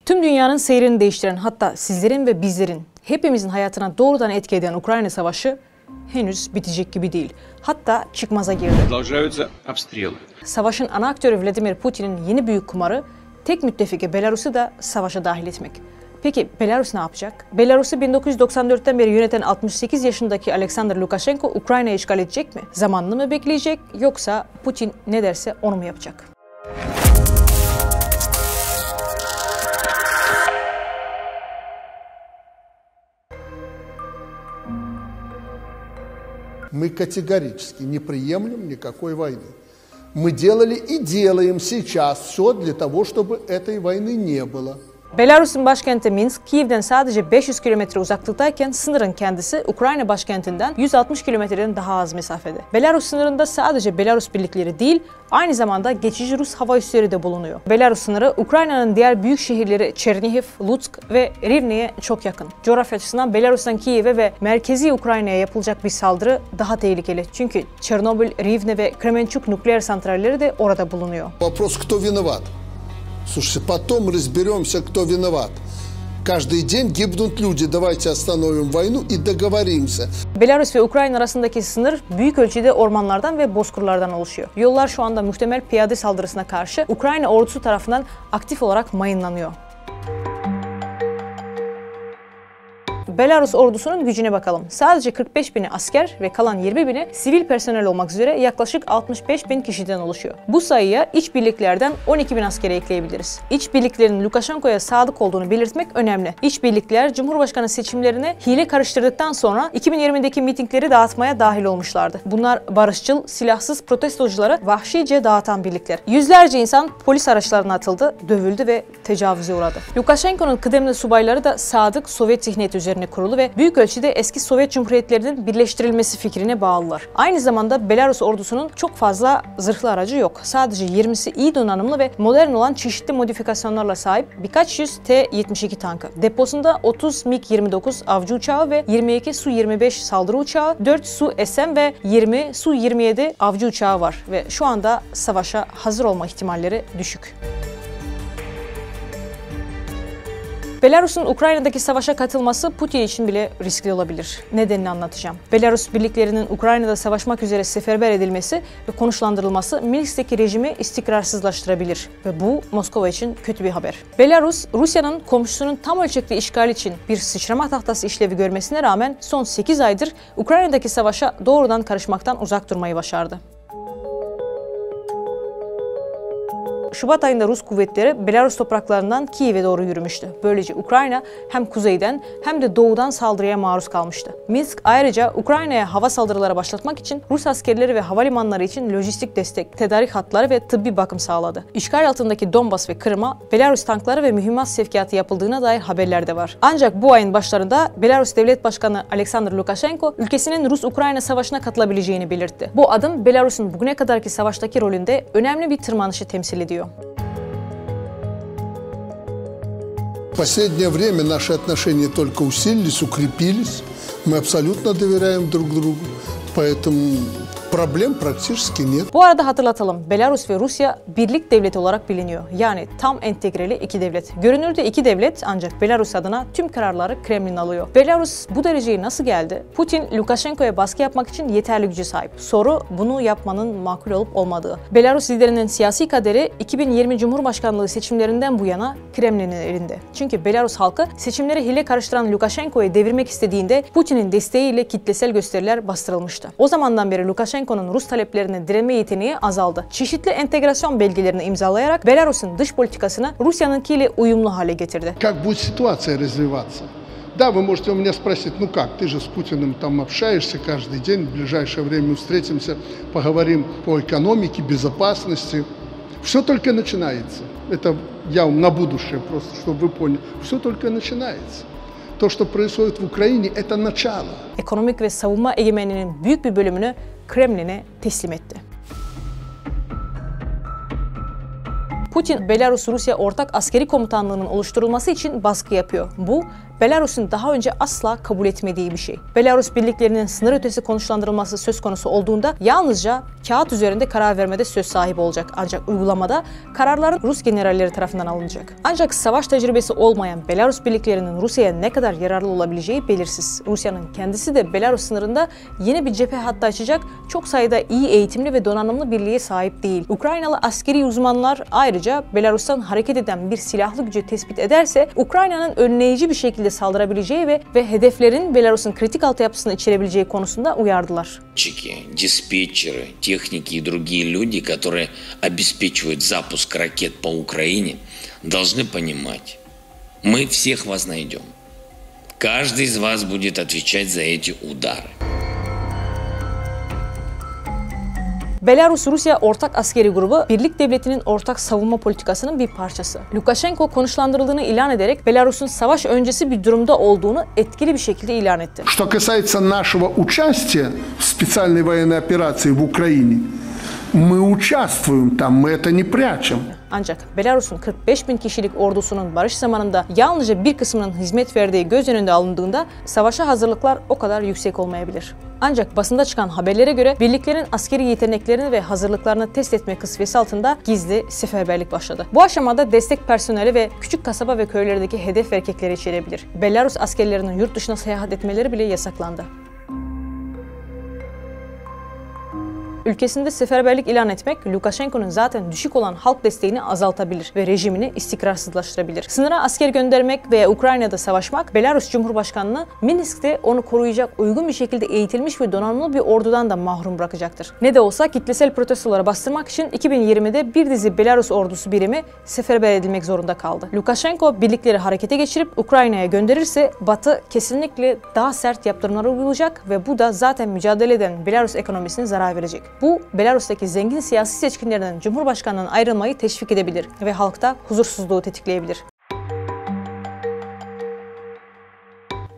Tüm dünyanın seyrini değiştiren, hatta sizlerin ve bizlerin, hepimizin hayatına doğrudan etki eden Ukrayna Savaşı henüz bitecek gibi değil. Hatta çıkmaza girdi. Savaşın ana aktörü Vladimir Putin'in yeni büyük kumarı, tek müttefiki Belarus'u da savaşa dahil etmek. Peki Belarus ne yapacak? Belarus'u 1994'ten beri yöneten 68 yaşındaki Alexander Lukashenko Ukrayna'yı işgal edecek mi? Zamanını mı bekleyecek, yoksa Putin ne derse onu mu yapacak? Мы категорически не приемлем никакой войны. Мы делали и делаем сейчас все для того, чтобы этой войны не было. Belarus'un başkenti Minsk, Kiev'den sadece 500 kilometre uzaklıktayken sınırın kendisi Ukrayna başkentinden 160 kilometreden daha az mesafede. Belarus sınırında sadece Belarus birlikleri değil, aynı zamanda geçici Rus hava üsleri de bulunuyor. Belarus sınırı Ukrayna'nın diğer büyük şehirleri Chernihiv, Lutsk ve Rivne'ye çok yakın. Coğrafya açısından Belarus'tan Kiev'e ve merkezi Ukrayna'ya yapılacak bir saldırı daha tehlikeli. Çünkü Çernobil, Rivne ve Kremenchuk nükleer santralleri de orada bulunuyor. Вопрос, кто виноват? Слушайте, потом разберемся, кто виноват. Каждый день гибнут люди. Давайте остановим войну и договоримся. Belarus ve Ukrayna arasındaki sınır büyük ölçüde ormanlardan ve bozkırlardan oluşuyor. Yollar şu anda muhtemel piyade saldırısına karşı Ukrayna ordusu tarafından aktif olarak mayınlanıyor. Belarus ordusunun gücüne bakalım. Sadece 45 bini asker ve kalan 20 bini sivil personel olmak üzere yaklaşık 65 bin kişiden oluşuyor. Bu sayıya iç birliklerden 12 bin askere ekleyebiliriz. İç birliklerin Lukashenko'ya sadık olduğunu belirtmek önemli. İç birlikler Cumhurbaşkanı seçimlerine hile karıştırdıktan sonra 2020'deki mitingleri dağıtmaya dahil olmuşlardı. Bunlar barışçıl, silahsız protestocuları vahşice dağıtan birlikler. Yüzlerce insan polis araçlarına atıldı, dövüldü ve tecavüze uğradı. Lukashenko'nun kıdemli subayları da sadık Sovyet zihniyeti üzerine kurulu ve büyük ölçüde eski Sovyet Cumhuriyetlerinin birleştirilmesi fikrine bağlılar. Aynı zamanda Belarus ordusunun çok fazla zırhlı aracı yok. Sadece 20'si iyi donanımlı ve modern olan çeşitli modifikasyonlarla sahip birkaç yüz T-72 tankı. Deposunda 30 MiG-29 avcı uçağı ve 22 Su-25 saldırı uçağı, 4 Su-SM ve 20 Su-27 avcı uçağı var ve şu anda savaşa hazır olma ihtimalleri düşük. Belarus'un Ukrayna'daki savaşa katılması Putin için bile riskli olabilir. Nedenini anlatacağım. Belarus birliklerinin Ukrayna'da savaşmak üzere seferber edilmesi ve konuşlandırılması Minsk'teki rejimi istikrarsızlaştırabilir ve bu Moskova için kötü bir haber. Belarus, Rusya'nın komşusunun tam ölçekli işgali için bir sıçrama tahtası işlevi görmesine rağmen son 8 aydır Ukrayna'daki savaşa doğrudan karışmaktan uzak durmayı başardı. Şubat ayında Rus kuvvetleri Belarus topraklarından Kiev'e doğru yürümüştü. Böylece Ukrayna hem kuzeyden hem de doğudan saldırıya maruz kalmıştı. Minsk ayrıca Ukrayna'ya hava saldırıları başlatmak için Rus askerleri ve havalimanları için lojistik destek, tedarik hatları ve tıbbi bakım sağladı. İşgal altındaki Donbas ve Kırım'a Belarus tankları ve mühimmat sevkiyatı yapıldığına dair haberler de var. Ancak bu ayın başlarında Belarus Devlet Başkanı Alexander Lukashenko ülkesinin Rus-Ukrayna savaşına katılabileceğini belirtti. Bu adım Belarus'un bugüne kadarki savaştaki rolünde önemli bir tırmanışı temsil ediyor. В последнее время наши отношения только усилились, укрепились. Мы абсолютно доверяем друг другу, поэтому problem практически нет. Bu arada hatırlatalım, Belarus ve Rusya birlik devleti olarak biliniyor. Yani tam entegreli iki devlet. Görünürde iki devlet, ancak Belarus adına tüm kararları Kremlin alıyor. Belarus bu dereceye nasıl geldi? Putin, Lukashenko'ya baskı yapmak için yeterli güce sahip. Soru, bunu yapmanın makul olup olmadığı. Belarus liderinin siyasi kaderi 2020 Cumhurbaşkanlığı seçimlerinden bu yana Kremlin'in elinde. Çünkü Belarus halkı seçimleri hile karıştıran Lukashenko'yu devirmek istediğinde Putin'in desteğiyle kitlesel gösteriler bastırılmıştı. O zamandan beri Lukashenko'nun Rus taleplerine direnme yeteneği azaldı. Çeşitli entegrasyon belgelerini imzalayarak Belarus'un dış politikasını Rusya'nınkiyle uyumlu hale getirdi. Как будет ситуация развиваться? Да, вы можете у меня спросить, ну как, ты же с Путиным там общаешься каждый день, в ближайшее время встретимся, поговорим по экономике, безопасности. Все только начинается. Это я вам на будущее просто, чтобы вы поняли. Все только начинается. То, что происходит в Украине, это начало. Ekonomik ve savunma egemenliğinin büyük bir bölümünü Kremlin'e teslim etti. Putin, Belarus-Rusya ortak askeri komutanlığının oluşturulması için baskı yapıyor. Bu, Belarus'un daha önce asla kabul etmediği bir şey. Belarus birliklerinin sınır ötesi konuşlandırılması söz konusu olduğunda yalnızca kağıt üzerinde karar vermede söz sahibi olacak. Ancak uygulamada kararların Rus generalleri tarafından alınacak. Ancak savaş tecrübesi olmayan Belarus birliklerinin Rusya'ya ne kadar yararlı olabileceği belirsiz. Rusya'nın kendisi de Belarus sınırında yeni bir cephe hattı açacak çok sayıda iyi eğitimli ve donanımlı birliğe sahip değil. Ukraynalı askeri uzmanlar ayrıca Belarus'tan hareket eden bir silahlı gücü tespit ederse Ukrayna'nın önleyici bir şekilde saldırabileceği ve hedeflerin Belarus'un kritik altyapısını içerebileceği konusunda uyardılar. Диспетчеры, техники и другие люди, которые обеспечивают запуск ракет по Украине, должны понимать, мы всех вас найдем. Каждый из вас будет отвечать за эти удары. Belarus-Rusya Ortak Askeri Grubu, Birlik Devleti'nin ortak savunma politikasının bir parçası. Lukashenko konuşlandırıldığını ilan ederek Belarus'un savaş öncesi bir durumda olduğunu etkili bir şekilde ilan etti. Что касается нашего участия в специальной военной операции в Украине, мы участвуем там, мы это не прячем. Ancak Belarus'un 45.000 kişilik ordusunun barış zamanında yalnızca bir kısmının hizmet verdiği göz önünde alındığında savaşa hazırlıklar o kadar yüksek olmayabilir. Ancak basında çıkan haberlere göre birliklerin askeri yeteneklerini ve hazırlıklarını test etme kısvesi altında gizli seferberlik başladı. Bu aşamada destek personeli ve küçük kasaba ve köylerdeki hedef erkekleri içerebilir. Belarus askerlerinin yurt dışına seyahat etmeleri bile yasaklandı. Ülkesinde seferberlik ilan etmek, Lukashenko'nun zaten düşük olan halk desteğini azaltabilir ve rejimini istikrarsızlaştırabilir. Sınıra asker göndermek veya Ukrayna'da savaşmak, Belarus Cumhurbaşkanı'nı Minsk'te onu koruyacak uygun bir şekilde eğitilmiş ve donanımlı bir ordudan da mahrum bırakacaktır. Ne de olsa kitlesel protestoları bastırmak için 2020'de bir dizi Belarus ordusu birimi seferber edilmek zorunda kaldı. Lukashenko birlikleri harekete geçirip Ukrayna'ya gönderirse Batı kesinlikle daha sert yaptırımlar uygulayacak ve bu da zaten mücadele eden Belarus ekonomisine zarar verecek. Bu, Belarus'taki zengin siyasi seçkinlerden Cumhurbaşkanı'ndan ayrılmayı teşvik edebilir ve halkta huzursuzluğu tetikleyebilir.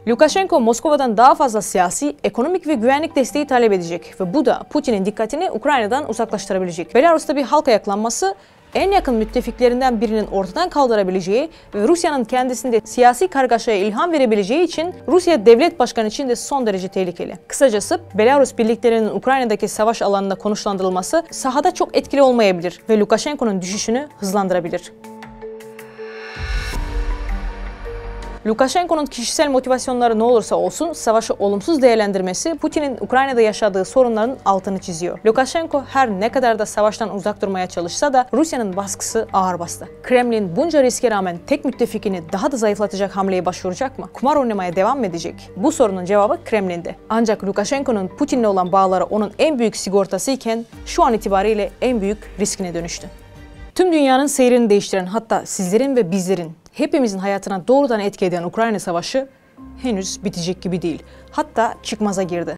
Lukashenko, Moskova'dan daha fazla siyasi, ekonomik ve güvenlik desteği talep edecek ve bu da Putin'in dikkatini Ukrayna'dan uzaklaştırabilecek. Belarus'ta bir halk ayaklanması, en yakın müttefiklerinden birinin ortadan kaldırabileceği ve Rusya'nın kendisinde siyasi kargaşaya ilham verebileceği için Rusya devlet başkanı için de son derece tehlikeli. Kısacası Belarus birliklerinin Ukrayna'daki savaş alanında konuşlandırılması sahada çok etkili olmayabilir ve Lukashenko'nun düşüşünü hızlandırabilir. Lukashenko'nun kişisel motivasyonları ne olursa olsun savaşı olumsuz değerlendirmesi Putin'in Ukrayna'da yaşadığı sorunların altını çiziyor. Lukashenko her ne kadar da savaştan uzak durmaya çalışsa da Rusya'nın baskısı ağır bastı. Kremlin bunca riske rağmen tek müttefikini daha da zayıflatacak hamleye başvuracak mı? Kumar oynamaya devam mı edecek? Bu sorunun cevabı Kremlin'de. Ancak Lukashenko'nun Putin'le olan bağları onun en büyük sigortası iken şu an itibariyle en büyük riskine dönüştü. Tüm dünyanın seyrini değiştiren, hatta sizlerin ve bizlerin hepimizin hayatına doğrudan etki eden Ukrayna Savaşı henüz bitecek gibi değil. Hatta çıkmaza girdi.